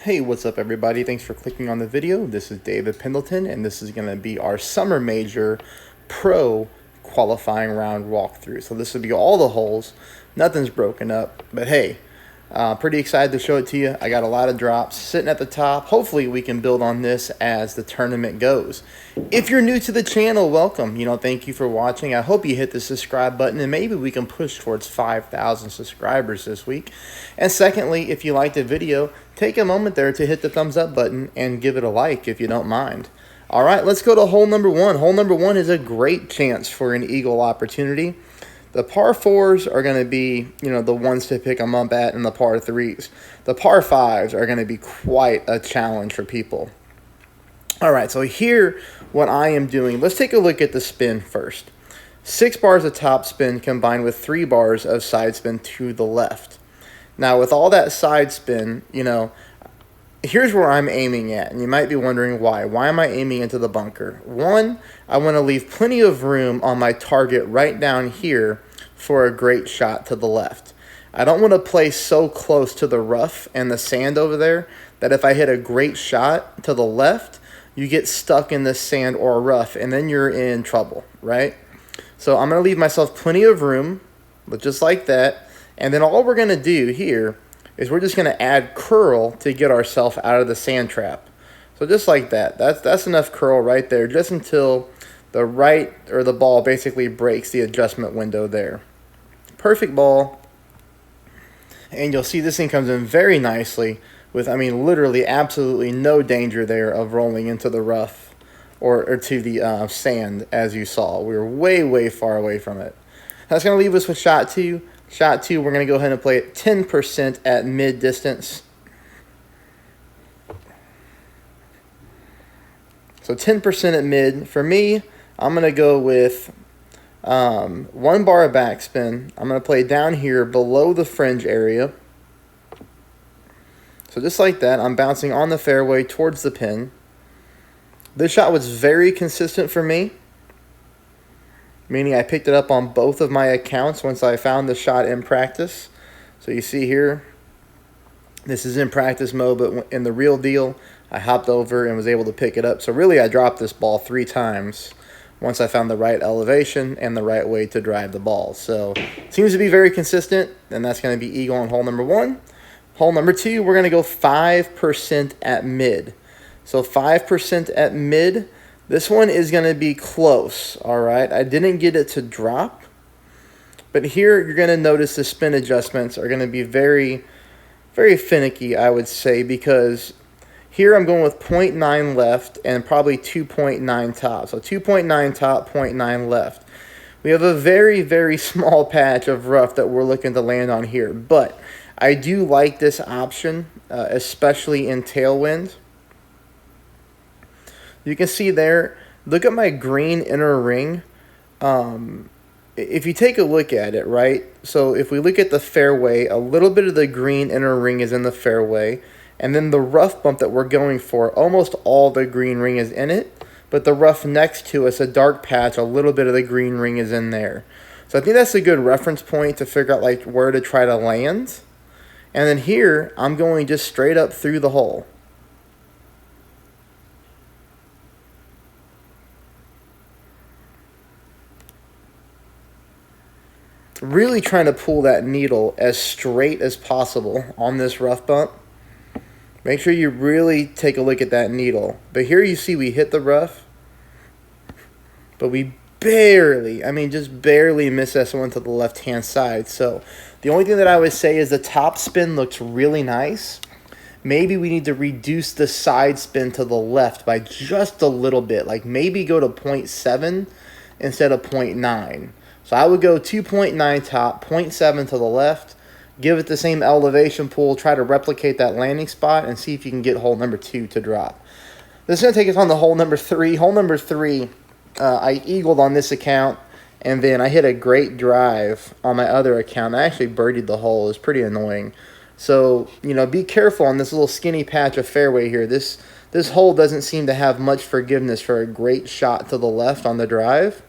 Hey, what's up everybody? Thanks for clicking on the video. This is David Pendleton and this is going to be our Summer Major Pro qualifying round walkthrough. So this will be all the holes. Nothing's broken up, but hey, pretty excited to show it to you. I got a lot of drops sitting at the top. Hopefully we can build on this as the tournament goes. If you're new to the channel, welcome. Thank you for watching. I hope you hit the subscribe button and maybe we can push towards 5,000 subscribers this week. And secondly, if you liked the video, take a moment there to hit the thumbs up button and give it a like if you don't mind. All right, let's go to hole number one. Hole number one is a great chance for an eagle opportunity. The par fours are going to be, the ones to pick them up at, and the par threes. The par fives are going to be quite a challenge for people. All right, so here, what I am doing, let's take a look at the spin first. 6 bars of top spin combined with 3 bars of side spin to the left. Now, with all that side spin, here's where I'm aiming at, and you might be wondering why. Why am I aiming into the bunker? One, I want to leave plenty of room on my target right down here for a great shot to the left. I don't want to play so close to the rough and the sand over there that if I hit a great shot to the left, you get stuck in the sand or rough, and then you're in trouble, right? So I'm going to leave myself plenty of room, just like that, and then all we're going to do here is we're just going to add curl to get ourselves out of the sand trap. So just like that. That's enough curl right there, just until the right or the ball basically breaks the adjustment window there. Perfect ball. And you'll see this thing comes in very nicely with, literally absolutely no danger there of rolling into the rough or to the sand, as you saw. We were way, way far away from it. That's going to leave us with shot two. Shot two, we're going to go ahead and play it 10% at mid distance. So 10% at mid. For me, I'm going to go with 1 bar of backspin. I'm going to play down here below the fringe area. So just like that, I'm bouncing on the fairway towards the pin. This shot was very consistent for me, meaning I picked it up on both of my accounts once I found the shot in practice. So you see here, this is in practice mode, but in the real deal, I hopped over and was able to pick it up. So really, I dropped this ball 3 times once I found the right elevation and the right way to drive the ball. So it seems to be very consistent, and that's going to be eagle on hole number 1. Hole number 2, we're going to go 5% at mid. So 5% at mid. This one is going to be close, all right? I didn't get it to drop, but here you're going to notice the spin adjustments are going to be very, very finicky, I would say, because here I'm going with 0.9 left and probably 2.9 top. So 2.9 top, 0.9 left. We have a very, very small patch of rough that we're looking to land on here, but I do like this option, especially in tailwind. You can see there, look at my green inner ring. If you take a look at it, right? So if we look at the fairway, a little bit of the green inner ring is in the fairway. And then the rough bump that we're going for, almost all the green ring is in it. But the rough next to us, a dark patch, a little bit of the green ring is in there. So I think that's a good reference point to figure out where to try to land. And then here, I'm going just straight up through the hole. Really trying to pull that needle as straight as possible on this rough bump. Make sure you really take a look at that needle. But here you see we hit the rough, but we barely, just barely miss this one to the left-hand side. So the only thing that I would say is the top spin looks really nice. Maybe we need to reduce the side spin to the left by just a little bit. Maybe go to 0.7 instead of 0.9. So I would go 2.9 top, 0.7 to the left, give it the same elevation pull, try to replicate that landing spot, and see if you can get hole number 2 to drop. This is going to take us on to hole number 3. Hole number 3, I eagled on this account, and then I hit a great drive on my other account. I actually birdied the hole. It was pretty annoying. So, be careful on this little skinny patch of fairway here. This hole doesn't seem to have much forgiveness for a great shot to the left on the drive.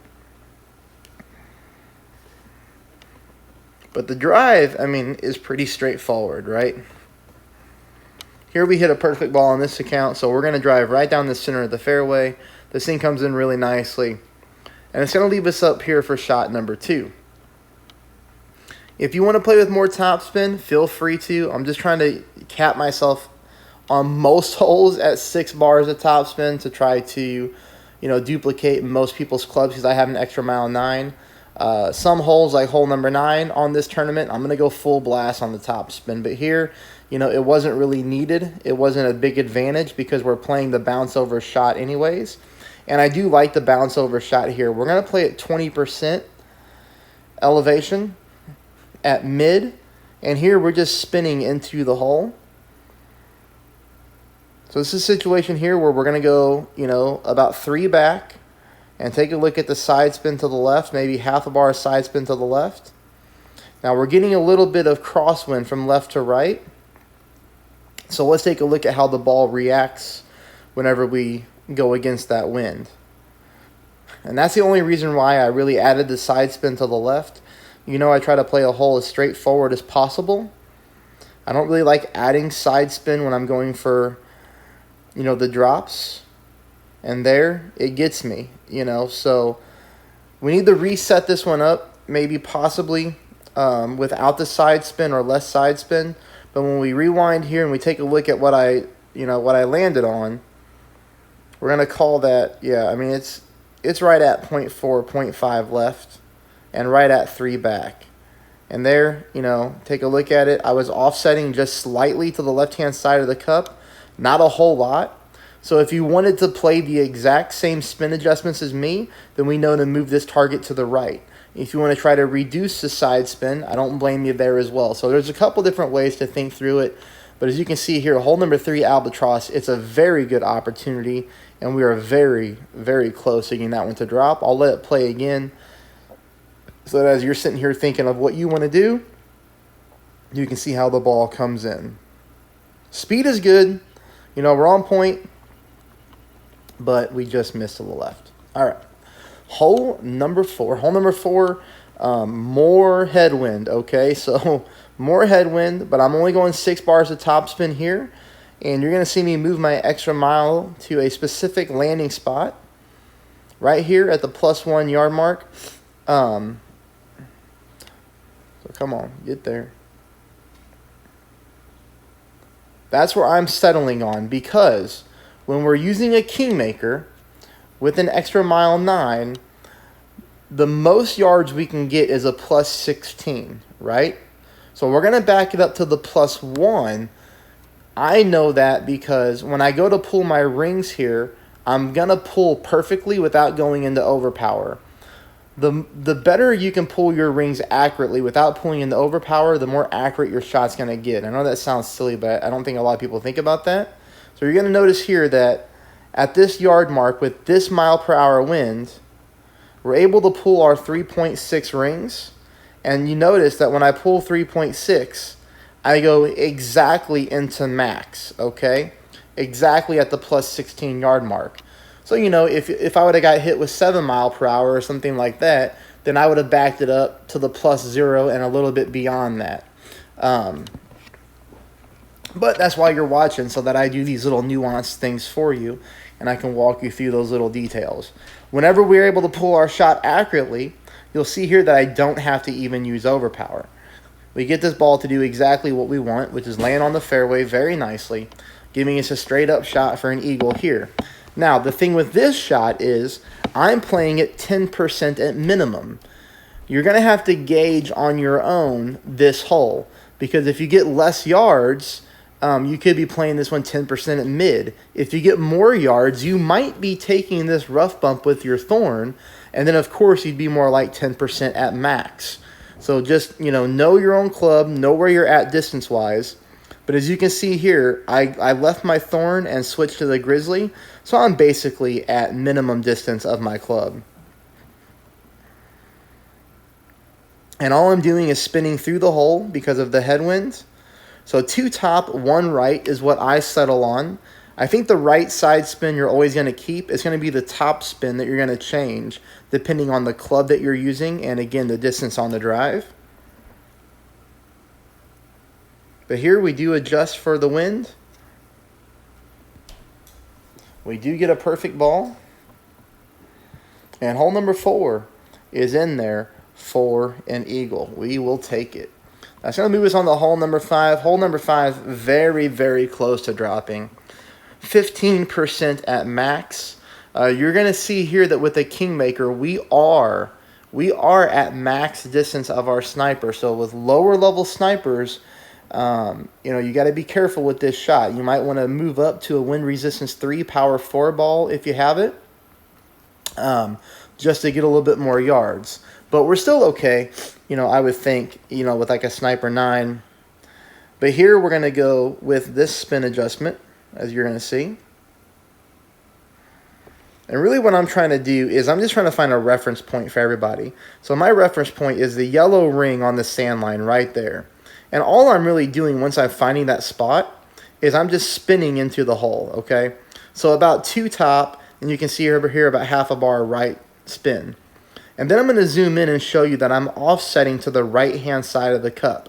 But the drive, is pretty straightforward, right? Here we hit a perfect ball on this account, so we're going to drive right down the center of the fairway. This thing comes in really nicely, and it's going to leave us up here for shot number 2. If you want to play with more topspin, feel free to. I'm just trying to cap myself on most holes at 6 bars of topspin to try to, duplicate most people's clubs because I have an extra mile 9. Some holes, like hole number 9 on this tournament, I'm going to go full blast on the topspin. But here, it wasn't really needed. It wasn't a big advantage because we're playing the bounce over shot anyways. And I do like the bounce over shot here. We're going to play at 20% elevation at mid. And here we're just spinning into the hole. So this is a situation here where we're going to go, about 3 back and take a look at the side spin to the left, maybe half a bar side spin to the left. Now we're getting a little bit of crosswind from left to right. So let's take a look at how the ball reacts whenever we go against that wind. And that's the only reason why I really added the side spin to the left. I try to play a hole as straightforward as possible. I don't really like adding side spin when I'm going for the drops, and there it gets me, so we need to reset this one up, maybe possibly without the side spin or less side spin. But when we rewind here and we take a look at what I landed on, we're going to call that, it's right at 0.4, 0.5 left and right at 3 back. And there, take a look at it. I was offsetting just slightly to the left-hand side of the cup. Not a whole lot. So if you wanted to play the exact same spin adjustments as me, then we know to move this target to the right. If you want to try to reduce the side spin, I don't blame you there as well. So there's a couple different ways to think through it. But as you can see here, hole number 3, Albatross, it's a very good opportunity. And we are very, very close to getting that one to drop. I'll let it play again. So that as you're sitting here thinking of what you want to do, you can see how the ball comes in. Speed is good. We're on point, but we just missed to the left. All right. Hole number 4. Hole number 4, more headwind, okay? So more headwind, but I'm only going 6 bars of topspin here. And you're going to see me move my extra mile to a specific landing spot right here at the +1 yard mark. So come on, get there. That's where I'm settling on, because when we're using a Kingmaker with an extra mile 9, the most yards we can get is a +16, right? So we're going to back it up to the +1. I know that because when I go to pull my rings here, I'm going to pull perfectly without going into overpower. The better you can pull your rings accurately without pulling in the overpower, the more accurate your shot's going to get. I know that sounds silly, but I don't think a lot of people think about that. So you're going to notice here that at this yard mark with this mile-per-hour wind, we're able to pull our 3.6 rings. And you notice that when I pull 3.6, I go exactly into max, okay? Exactly at the +16 yard mark. So, if I would have got hit with 7 mph or something like that, then I would have backed it up to the +0 and a little bit beyond that. But that's why you're watching, so that I do these little nuanced things for you, and I can walk you through those little details. Whenever we're able to pull our shot accurately, you'll see here that I don't have to even use overpower. We get this ball to do exactly what we want, which is land on the fairway very nicely, giving us a straight-up shot for an eagle here. Now, the thing with this shot is I'm playing at 10% at minimum. You're going to have to gauge on your own this hole, because if you get less yards, you could be playing this one 10% at mid. If you get more yards, you might be taking this rough bump with your thorn, and then, of course, you'd be more like 10% at max. So just, know your own club, know where you're at distance-wise. But as you can see here, I left my thorn and switched to the grizzly, so I'm basically at minimum distance of my club. And all I'm doing is spinning through the hole because of the headwinds. So 2 top, 1 right is what I settle on. I think the right side spin you're always going to keep. It's going to be the top spin that you're going to change depending on the club that you're using and, again, the distance on the drive. But here we do adjust for the wind. We do get a perfect ball. And hole number 4 is in there for an eagle. We will take it. That's going to move us on to hole number 5. Hole number 5, very, very close to dropping. 15% at max. You're going to see here that with the Kingmaker, we are at max distance of our sniper. So with lower level snipers, you got to be careful with this shot. You might want to move up to a wind resistance 3 power 4 ball if you have it, just to get a little bit more yards. But we're still okay, I would think, with like a sniper 9. But here we're going to go with this spin adjustment, as you're going to see. And really what I'm trying to do is I'm just trying to find a reference point for everybody. So my reference point is the yellow ring on the sand line right there. And all I'm really doing once I'm finding that spot is I'm just spinning into the hole, okay? So about 2 top, and you can see over here about half a bar right spin. And then I'm going to zoom in and show you that I'm offsetting to the right-hand side of the cup.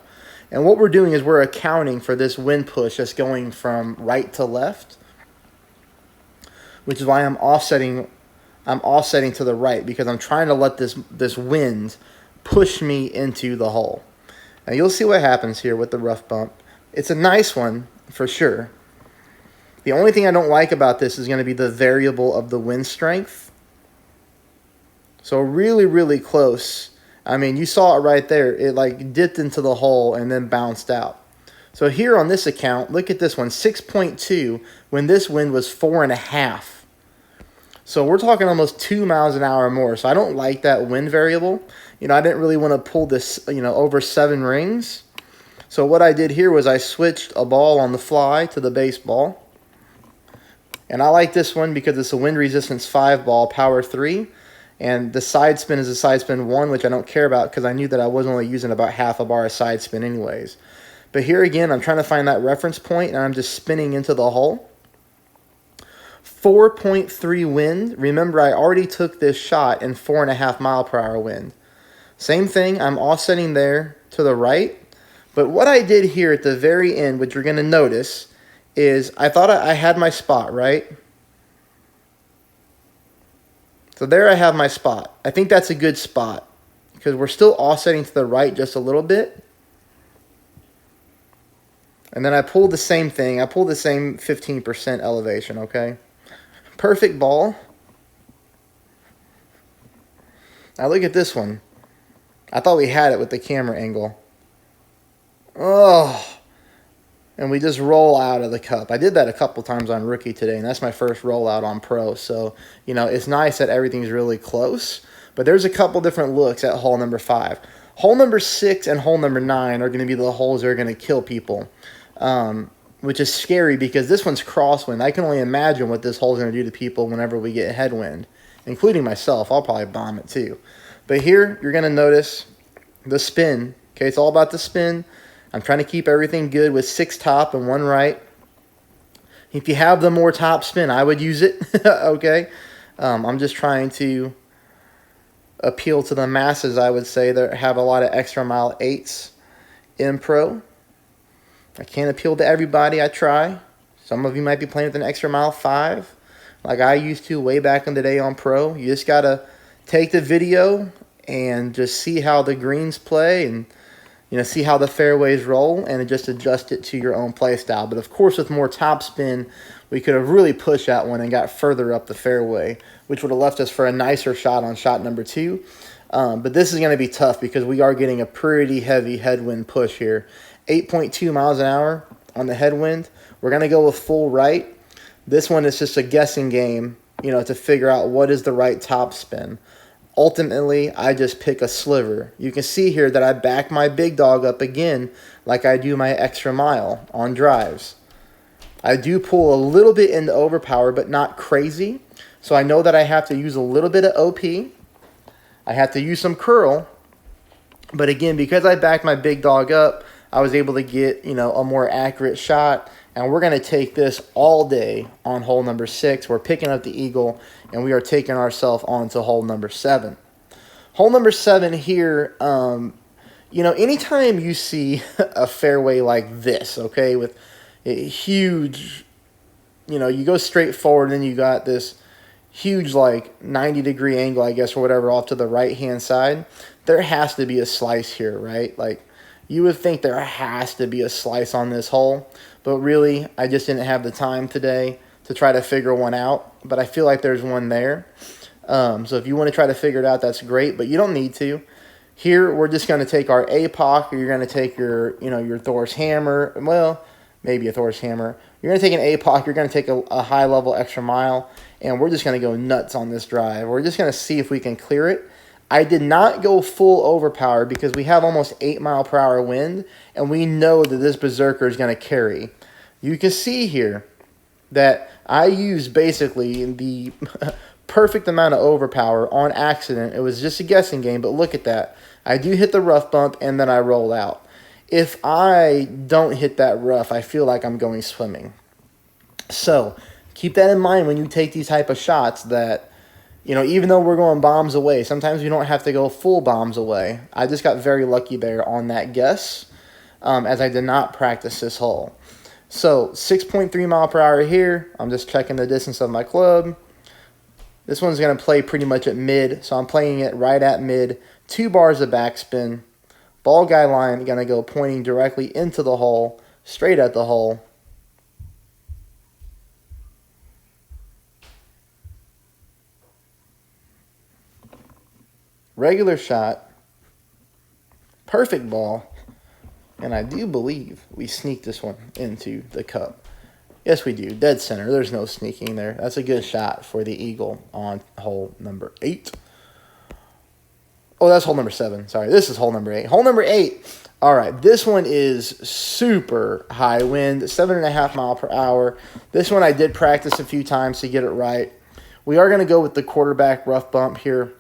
And what we're doing is we're accounting for this wind push that's going from right to left, which is why I'm offsetting to the right, because I'm trying to let this wind push me into the hole. Now you'll see what happens here with the rough bump. It's a nice one for sure. The only thing I don't like about this is going to be the variable of the wind strength. So really, really close. I mean, you saw it right there. It like dipped into the hole and then bounced out. So here on this account, look at this one, 6.2, when this wind was 4.5. So we're talking almost 2 miles an hour more. So I don't like that wind variable. I didn't really want to pull this, over 7 rings. So what I did here was I switched a ball on the fly to the baseball. And I like this one because it's a wind resistance 5 ball, power 3. And the side spin is a side spin 1, which I don't care about because I knew that I was only using about half a bar of side spin anyways. But here again, I'm trying to find that reference point, and I'm just spinning into the hole. 4.3 wind. Remember, I already took this shot in 4.5 mile per hour wind. Same thing, I'm offsetting there to the right. But what I did here at the very end, which you're going to notice, is I thought I had my spot, right? So there I have my spot. I think that's a good spot because we're still offsetting to the right just a little bit. And then I pulled the same thing. I pulled the same 15% elevation, okay? Perfect ball. Now look at this one. I thought we had it with the camera angle. Oh. And we just roll out of the cup. I did that a couple times on Rookie today, and that's my first rollout on Pro. So, it's nice that everything's really close. But there's a couple different looks at hole number 5. Hole number 6 and hole number 9 are going to be the holes that are going to kill people. Which is scary because this one's crosswind. I can only imagine what this hole is going to do to people whenever we get headwind, including myself. I'll probably bomb it too. But here, you're going to notice the spin. Okay, it's all about the spin. I'm trying to keep everything good with 6 top and 1 right. If you have the more top spin, I would use it. Okay, I'm just trying to appeal to the masses, I would say, that have a lot of extra mile 8s in Pro. I can't appeal to everybody. I try. Some of you might be playing with an extra mile 5 like I used to way back in the day on Pro. You just got to take the video and just see how the greens play and see how the fairways roll and just adjust it to your own play style. But of course, with more top spin, we could have really pushed that one and got further up the fairway, which would have left us for a nicer shot on shot number 2. But this is going to be tough because we are getting a pretty heavy headwind push here. 8.2 miles an hour on the headwind. We're going to go with full right. This one is just a guessing game, to figure out what is the right top spin. Ultimately, I just pick a sliver. You can see here that I back my big dog up again like I do my extra mile on drives. I do pull a little bit into overpower, but not crazy. So I know that I have to use a little bit of OP. I have to use some curl. But again, because I backed my big dog up, I was able to get, a more accurate shot. And we're going to take this all day on hole number 6. We're picking up the eagle, and we are taking ourselves on to hole number 7. Hole number 7 here, anytime you see a fairway like this, okay, with a huge you know, you go straight forward, and then you got this huge, like, 90-degree angle, I guess, or whatever, off to the right-hand side. There has to be a slice here, right? Like, you would think there has to be a slice on this hole, but really, I just didn't have the time today to try to figure one out, but I feel like there's one there. So if you want to try to figure it out, that's great, but you don't need to. Here, we're just going to take our APOC, or you're going to take your, you know, your Thor's hammer. Well, maybe a Thor's hammer. You're going to take an APOC, you're going to take a high-level extra mile, and we're just going to go nuts on this drive. We're just going to see if we can clear it. I did not go full overpower because we have almost 8-mile-per-hour wind, and we know that this Berserker is going to carry. You can see here that I used basically the perfect amount of overpower on accident. It was just a guessing game, but look at that. I do hit the rough bump, and then I roll out. If I don't hit that rough, I feel like I'm going swimming. So keep that in mind when you take these type of shots that, you know, even though we're going bombs away, sometimes we don't have to go full bombs away. I just got very lucky there on that guess, as I did not practice this hole. So 6.3 mile per hour here. I'm just checking the distance of my club. This one's going to play pretty much at mid, so I'm playing it right at mid. 2 bars of backspin. Ball guide line going to go pointing directly into the hole, straight at the hole. Regular shot. Perfect ball. And I do believe we sneaked this one into the cup. Yes, we do. Dead center. There's no sneaking there. That's a good shot for the eagle on hole number 8. Oh, that's hole number 7. Sorry, this is hole number 8. Hole number 8. All right, this one is super high wind, 7.5 mile per hour. This one I did practice a few times to get it right. We are going to go with the quarterback rough bump here.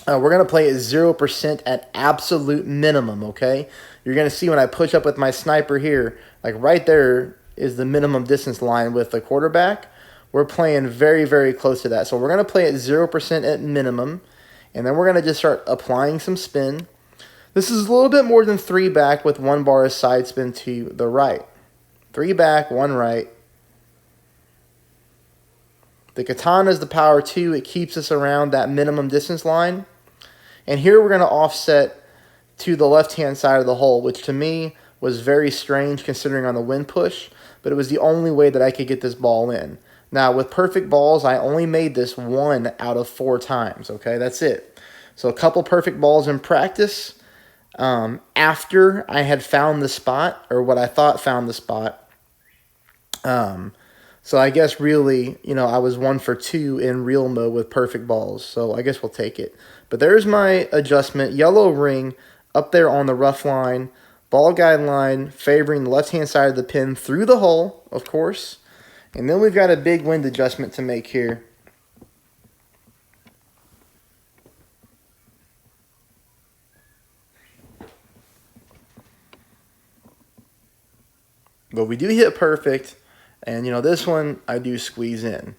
We're going to play at 0% at absolute minimum, okay? You're going to see when I push up with my sniper here, like right there is the minimum distance line with the quarterback. We're playing very, very close to that. So we're going to play at 0% at minimum, and then we're going to just start applying some spin. This is a little bit more than 3 back with 1 bar of side spin to the right. 3 back, 1 right. The katana is the power 2. It keeps us around that minimum distance line. And here we're going to offset to the left-hand side of the hole, which to me was very strange considering on the wind push, but it was the only way that I could get this ball in. Now, with perfect balls, I only made this 1 out of 4 times, okay? That's it. So a couple perfect balls in practice after I had found the spot, or what I thought found the spot. So I guess really, you know, I was 1 for 2 in real mode with perfect balls. So I guess we'll take it. But there's my adjustment. Yellow ring up there on the rough line. Ball guide line favoring the left-hand side of the pin through the hole, of course. And then we've got a big wind adjustment to make here. But we do hit perfect. And, you know, this one I do squeeze in.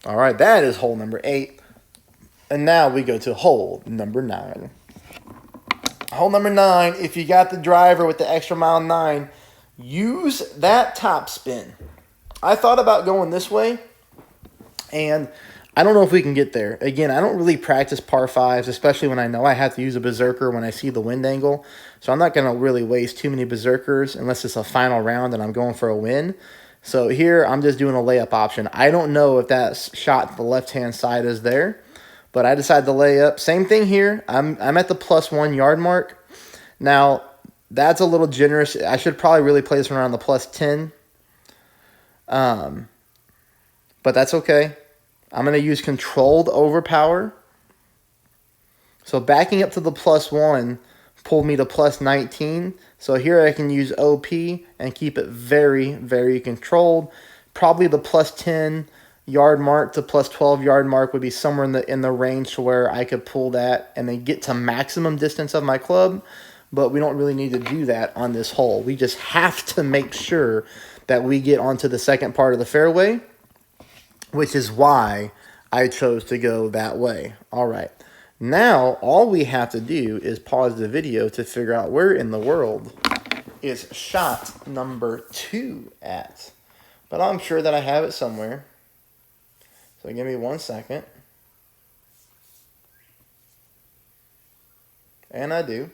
All right, that is hole number 8. And now we go to hole number 9. Hole number 9, if you got the driver with the extra mile 9, use that top spin. I thought about going this way, and I don't know if we can get there. Again, I don't really practice par 5s, especially when I know I have to use a berserker when I see the wind angle. So I'm not going to really waste too many berserkers unless it's a final round and I'm going for a win. So here I'm just doing a layup option. I don't know if that shot to the left-hand side is there, but I decided to lay up. Same thing here. I'm at the +1 yard mark. Now, that's a little generous. I should probably really play this one around the +10. But that's okay. I'm going to use controlled overpower. So backing up to the +1 pulled me to +19. So here I can use OP and keep it very, very controlled. Probably the +10 yard mark to +12 yard mark would be somewhere in the range to where I could pull that and then get to maximum distance of my club. But we don't really need to do that on this hole. We just have to make sure that we get onto the second part of the fairway, which is why I chose to go that way. All right. Now, all we have to do is pause the video to figure out where in the world is shot number 2 at. But I'm sure that I have it somewhere. So give me 1 second. And I do.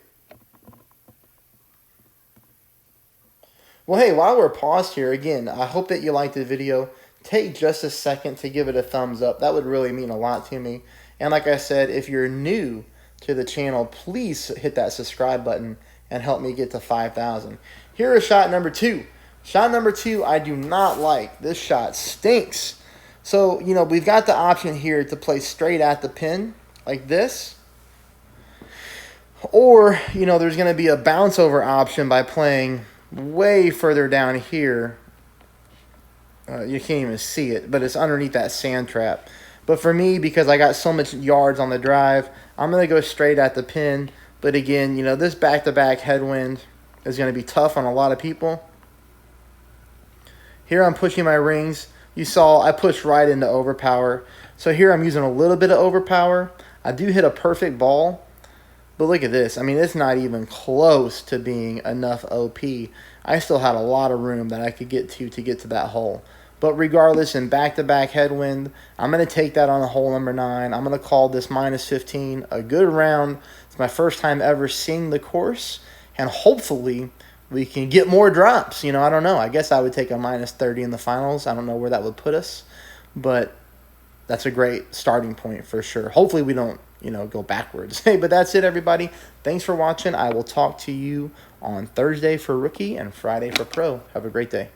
Well, hey, while we're paused here, again, I hope that you liked the video. Take just a second to give it a thumbs up. That would really mean a lot to me. And like I said, if you're new to the channel, please hit that subscribe button and help me get to 5,000. Here is shot number 2. Shot number 2, I do not like. This shot stinks. So, you know, we've got the option here to play straight at the pin, like this. Or, you know, there's going to be a bounce over option by playing way further down here. You can't even see it, but it's underneath that sand trap. But for me, because I got so much yards on the drive, I'm going to go straight at the pin. But again, you know, this back-to-back headwind is going to be tough on a lot of people. Here I'm pushing my rings. You saw I pushed right into overpower. So here I'm using a little bit of overpower. I do hit a perfect ball. But look at this. I mean, it's not even close to being enough OP. I still had a lot of room that I could get to that hole. But regardless, in back-to-back headwind, I'm going to take that on hole number 9. I'm going to call this -15 a good round. It's my first time ever seeing the course. And hopefully, we can get more drops. You know, I don't know. I guess I would take a -30 in the finals. I don't know where that would put us. But that's a great starting point for sure. Hopefully, we don't, you know, go backwards. Hey, but that's it, everybody. Thanks for watching. I will talk to you on Thursday for Rookie and Friday for Pro. Have a great day.